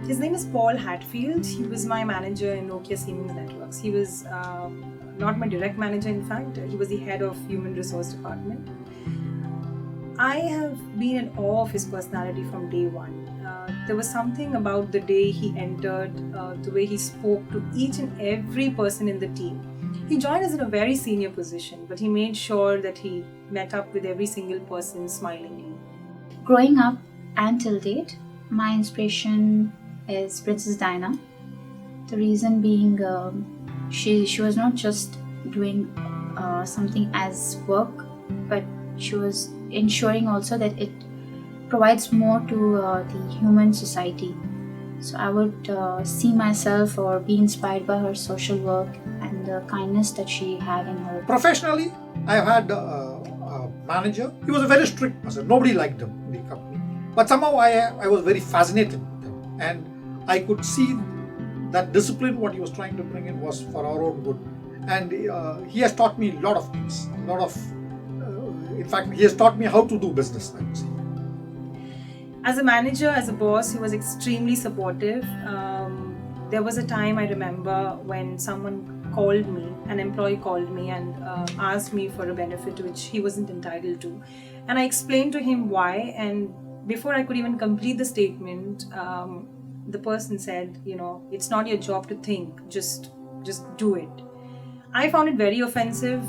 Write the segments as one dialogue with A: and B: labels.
A: His name is Paul Hatfield. He was my manager in Nokia Siemens Networks. He was not my direct manager, in fact. He was the head of human resource department. I have been in awe of his personality from day one. There was something about the day he entered, the way he spoke to each and every person in the team. He joined us in a very senior position, but he made sure that he met up with every single person smilingly.
B: Growing up and till date, my inspiration is Princess Diana. The reason being, she was not just doing something as work, but she was ensuring also that it provides more to the human society. So I would see myself or be inspired by her social work and the kindness that she had in her.
C: Professionally, I had a manager. He was a very strict person. Nobody liked him in the company. But somehow I was very fascinated with him. And I could see that discipline, what he was trying to bring in, was for our own good. And he has taught me a lot of things. In fact, he has taught me how to do business, I would say.
A: As a manager, as a boss, he was extremely supportive. There was a time I remember when someone called me, an employee called me and asked me for a benefit which he wasn't entitled to. And I explained to him why, and before I could even complete the statement, the person said, it's not your job to think, just do it. I found it very offensive,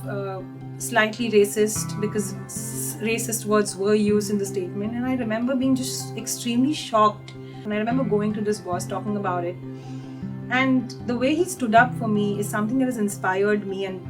A: slightly racist, because racist words were used in the statement, and I remember being just extremely shocked. And I remember going to this boss, talking about it, and the way he stood up for me is something that has inspired me and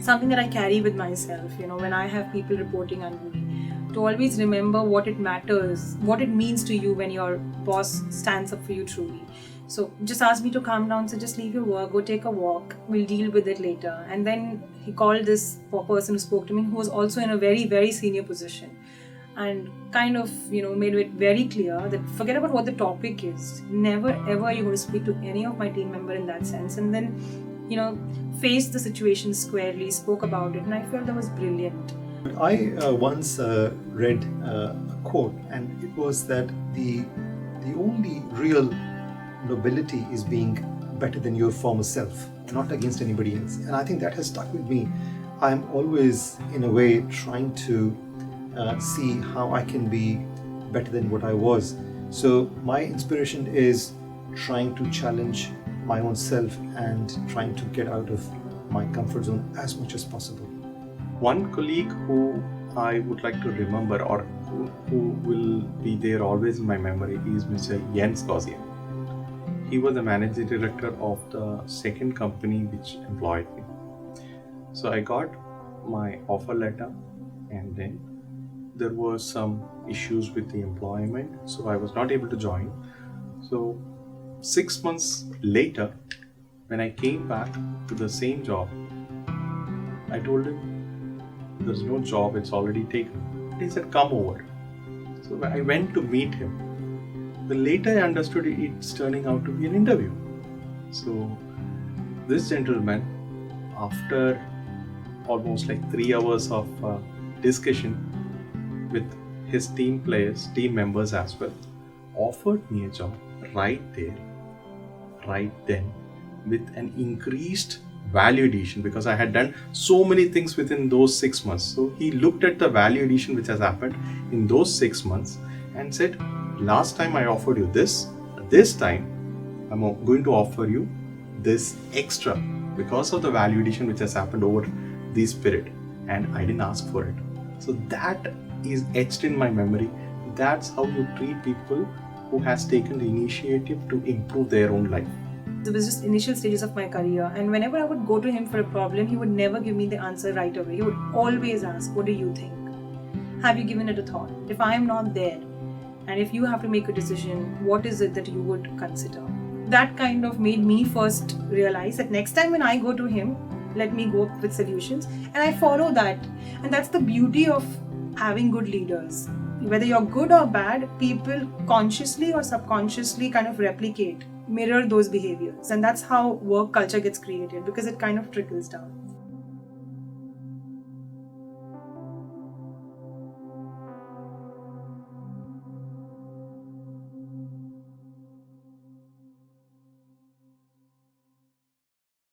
A: something that I carry with myself, when I have people reporting under me, to always remember what it matters, what it means to you when your boss stands up for you truly. So just asked me to calm down, so just leave your work, go take a walk, we'll deal with it later. And then he called this person who spoke to me, who was also in a very, very senior position, and kind of, made it very clear that forget about what the topic is. Never ever you're going to speak to any of my team member in that sense. And then, faced the situation squarely, spoke about it, and I felt that was brilliant.
D: I once read a quote, and it was that the only real nobility is being better than your former self, not against anybody else. And I think that has stuck with me. I'm always, in a way, trying to see how I can be better than what I was. So my inspiration is trying to challenge my own self and trying to get out of my comfort zone as much as possible.
E: One colleague who I would like to remember, or who will be there always in my memory, is Mr. Jens Gaussian. He was the managing director of the second company which employed me. So I got my offer letter, and then there were some issues with the employment, so I was not able to join. So 6 months later, when I came back to the same job, I told him, there's no job, it's already taken. He said, come over. So I went to meet him. Then later I understood it's turning out to be an interview. So this gentleman, after almost 3 hours of discussion with his team members as well, offered me a job right there, right then, with an increased value addition, because I had done so many things within those 6 months. So he looked at the value addition which has happened in those 6 months and said, last time I offered you this time I'm going to offer you this extra because of the value addition which has happened over this period, and I didn't ask for it. So that is etched in my memory. That's how you treat people who has taken the initiative to improve their own life.
A: It was just initial stages of my career, and whenever I would go to him for a problem, he would never give me the answer right away. He would always ask, what do you think? Have you given it a thought? If I am not there, and if you have to make a decision, what is it that you would consider? That kind of made me first realize that next time when I go to him, let me go up with solutions, and I follow that. And that's the beauty of having good leaders. Whether you're good or bad, people consciously or subconsciously kind of replicate, mirror those behaviors, and that's how work culture gets created, because it kind of trickles down.